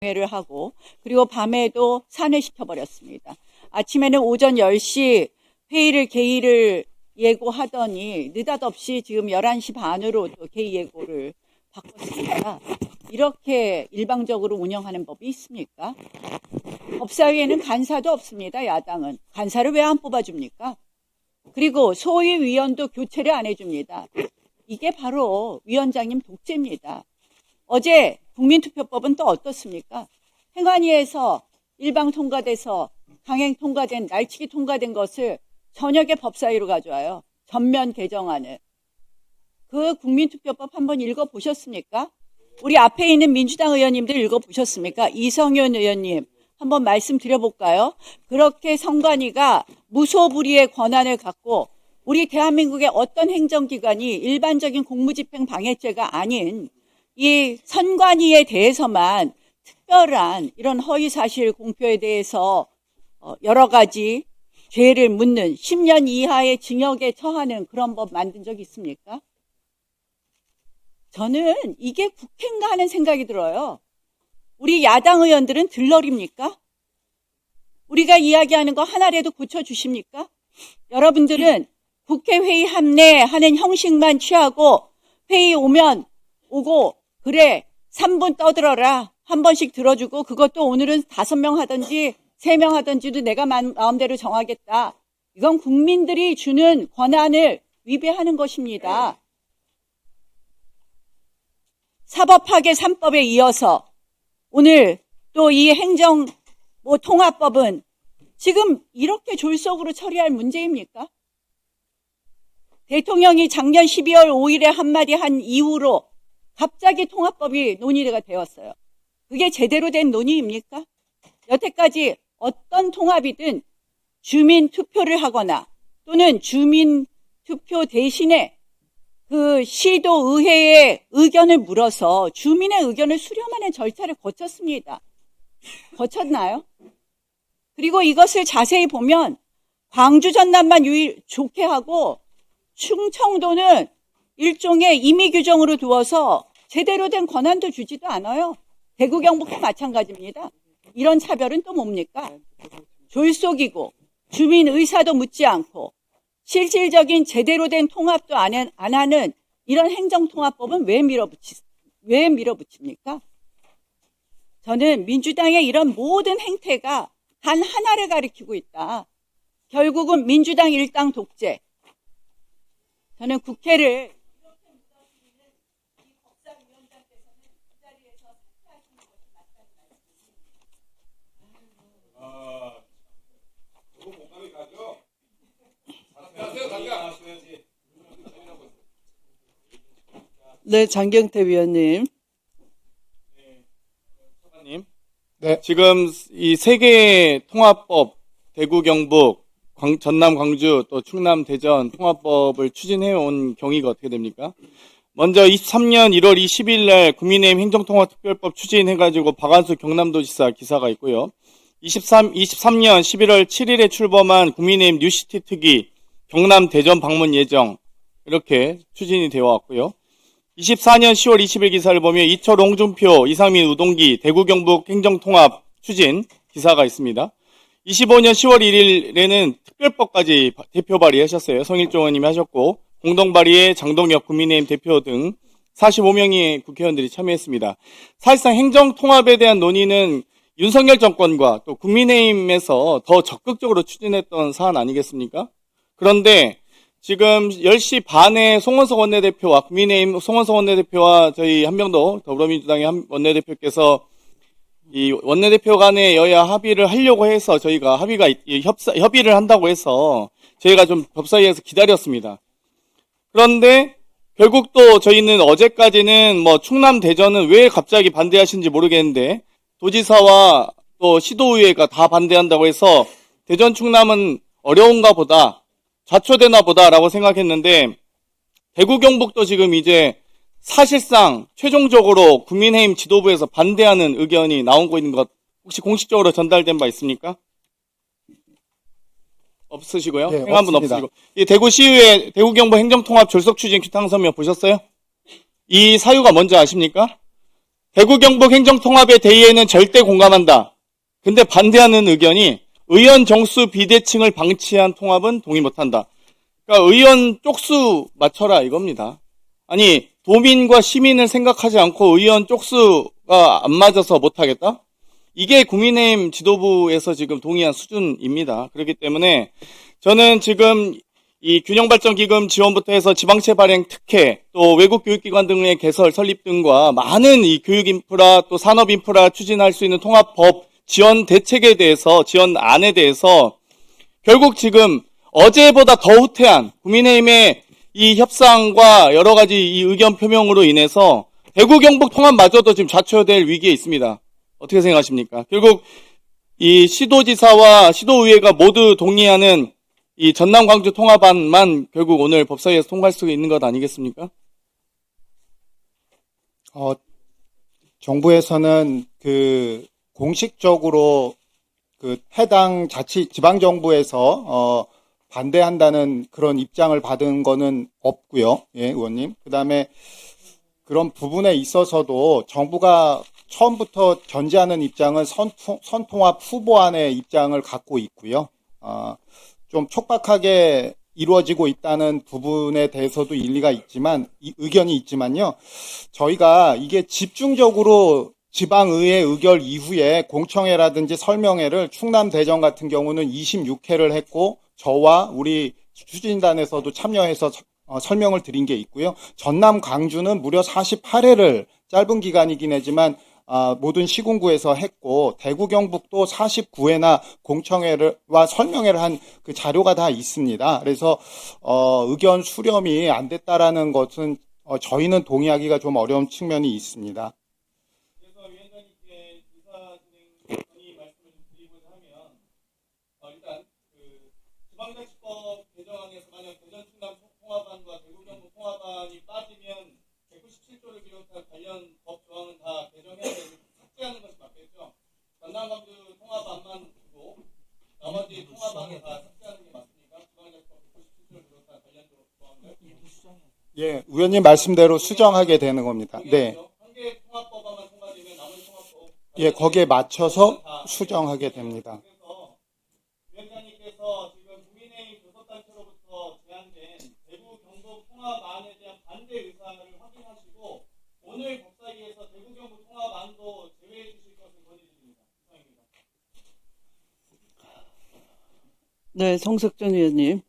회를 하고 그리고 밤에도 산회시켜버렸습니다. 아침에는 오전 10시 회의를 개의를 예고하더니 느닷없이 지금 11시 반으로 또 개의 예고를 바꿨습니다. 이렇게 일방적으로 운영하는 법이 있습니까? 법사위에는 간사도 없습니다. 야당은. 간사를 왜 안 뽑아줍니까? 그리고 소위 위원도 교체를 안 해줍니다. 이게 바로 위원장님 독재입니다. 어제 국민투표법은 또 어떻습니까? 행안위에서 일방 통과돼서 강행 통과된, 날치기 통과된 것을 저녁에 법사위로 가져와요. 전면 개정안을. 그 국민투표법 한번 읽어보셨습니까? 우리 앞에 있는 민주당 의원님들 읽어보셨습니까? 이성윤 의원님 한번 말씀드려볼까요? 그렇게 선관위가 무소불위의 권한을 갖고 우리 대한민국의 어떤 행정기관이 일반적인 공무집행 방해죄가 아닌 이 선관위에 대해서만 특별한 이런 허위사실 공표에 대해서 여러 가지 죄를 묻는 10년 이하의 징역에 처하는 그런 법 만든 적 있습니까? 저는 이게 국회인가 하는 생각이 들어요. 우리 야당 의원들은 들러리입니까? 우리가 이야기하는 거 하나라도 고쳐주십니까? 여러분들은 국회 회의 합례하는 형식만 취하고 회의 오고 그래 3분 떠들어라 한 번씩 들어주고 그것도 오늘은 5명 하든지 3명 하든지도 내가 마음대로 정하겠다. 이건 국민들이 주는 권한을 위배하는 것입니다. 사법파괴 3법에 이어서 오늘 또 이 행정 통합법은 지금 이렇게 졸속으로 처리할 문제입니까? 대통령이 작년 12월 5일에 한마디 한 이후로 갑자기 통합법이 논의가 되었어요. 그게 제대로 된 논의입니까? 여태까지 어떤 통합이든 주민 투표를 하거나 또는 주민 투표 대신에 그 시도 의회의 의견을 물어서 주민의 의견을 수렴하는 절차를 거쳤습니다. 거쳤나요? 그리고 이것을 자세히 보면 광주 전남만 좋게 하고 충청도는 일종의 임의 규정으로 두어서 제대로 된 권한도 주지도 않아요. 대구 경북도 마찬가지입니다. 이런 차별은 또 뭡니까? 졸속이고 주민 의사도 묻지 않고 실질적인 제대로 된 통합도 안 하는 이런 행정통합법은 왜 밀어붙입니까? 저는 민주당의 이런 모든 행태가 단 하나를 가리키고 있다. 결국은 민주당 일당 독재. 저는 국회를 네, 장경태 위원님. 네. 지금 이 세계 통합법, 대구, 경북, 전남, 광주, 또 충남, 대전 통합법을 추진해온 경위가 어떻게 됩니까? 먼저 23년 1월 20일 날 국민의힘 행정통합특별법 추진해가지고 박한수 경남도지사 기사가 있고요. 23년 11월 7일에 출범한 국민의힘 뉴시티 특위 경남, 대전 방문 예정 이렇게 추진이 되어 왔고요. 24년 10월 20일 기사를 보면 이철, 홍준표, 이상민, 우동기 대구 경북 행정통합 추진 기사가 있습니다. 25년 10월 1일에는 특별법까지 대표 발의하셨어요. 성일종 의원님이 하셨고 공동 발의에 장동혁 국민의힘 대표 등 45명의 국회의원들이 참여했습니다. 사실상 행정통합에 대한 논의는 윤석열 정권과 또 국민의힘에서 더 적극적으로 추진했던 사안 아니겠습니까? 그런데 지금 10시 반에 송원석 원내대표와 국민의힘 송원석 원내대표와 저희 한명도 더불어민주당의 원내대표께서 이 원내대표 간의 여야 합의를 하려고 해서 저희가 협의를 한다고 해서 저희가 좀 법사위에서 기다렸습니다. 그런데 결국 또 저희는 어제까지는 충남 대전은 왜 갑자기 반대하시는지 모르겠는데 도지사와 또 시도의회가 다 반대한다고 해서 대전 충남은 어려운가 보다. 좌초되나 보다라고 생각했는데 대구 경북도 지금 이제 사실상 최종적으로 국민의힘 지도부에서 반대하는 의견이 나오고 있는 것 혹시 공식적으로 전달된 바 있습니까? 없으시고요. 네, 행안부는 없으시고. 이 대구시의회 대구 경북 행정통합 졸속 추진 규탄 서면 보셨어요? 이 사유가 뭔지 아십니까? 대구 경북 행정통합의 대의에는 절대 공감한다. 근데 반대하는 의견이 의원 정수 비대칭을 방치한 통합은 동의 못한다. 그러니까 의원 쪽수 맞춰라 이겁니다. 아니 도민과 시민을 생각하지 않고 의원 쪽수가 안 맞아서 못하겠다? 이게 국민의힘 지도부에서 지금 동의한 수준입니다. 그렇기 때문에 저는 지금 이 균형발전기금 지원부터 해서 지방채 발행 특혜, 또 외국 교육기관 등의 개설, 설립 등과 많은 이 교육 인프라, 또 산업 인프라 추진할 수 있는 통합법 지원 대책에 대해서, 지원안에 대해서 결국 지금 어제보다 더 후퇴한 국민의힘의 이 협상과 여러 가지 이 의견 표명으로 인해서 대구 경북 통합마저도 지금 좌초될 위기에 있습니다. 어떻게 생각하십니까? 결국 이 시도지사와 시도의회가 모두 동의하는 이 전남 광주 통합안만 결국 오늘 법사위에서 통과할 수 있는 것 아니겠습니까? 정부에서는 공식적으로 해당 지방정부에서 반대한다는 그런 입장을 받은 거는 없고요. 예, 의원님. 그다음에 그런 부분에 있어서도 정부가 처음부터 견지하는 입장은 선통합 후보안의 입장을 갖고 있고요. 좀 촉박하게 이루어지고 있다는 부분에 대해서도 일리가 있지만, 의견이 있지만요. 저희가 이게 집중적으로 지방의회 의결 이후에 공청회라든지 설명회를 충남 대전 같은 경우는 26회를 했고, 저와 우리 추진단에서도 참여해서 설명을 드린 게 있고요. 전남 광주는 무려 48회를 짧은 기간이긴 하지만 모든 시군구에서 했고, 대구 경북도 49회나 공청회와 설명회를 한 그 자료가 다 있습니다. 그래서 의견 수렴이 안 됐다라는 것은 저희는 동의하기가 좀 어려운 측면이 있습니다. 그래서 위원장님께 이사 진행 건의 말씀을 좀 드리고자 하면 일단 지방자치법 개정안에서 만약 대전 충남 통합안과 대구 경북 통합안이 빠지면 197조를 비롯한 관련 법 조항은 다 개정해야 되고 삭제하는 것이 맞겠죠. 전남 광주 통합안만 두고 나머지 통합안에 다 삭제하는 게 맞습니까? 지방자치법 197조를 비롯한 관련 조항들. 예, 의원님 말씀대로 수정하게 되는 겁니다. 네. 한개 통합법안만 통과되면 나머지 통합법 예, 거기에 맞춰서 수정하게 됩니다. 그래서 위원장님께서 지금 국민의힘 교섭단체로부터 제안된 대구 경북 통합안에 대한 반대 의사를 확인하시고 오늘 법사위에서 대구 경북 통합안도 제외해 주실 것을 건의드립니다. 이상입니다. 네, 성석준 의원님.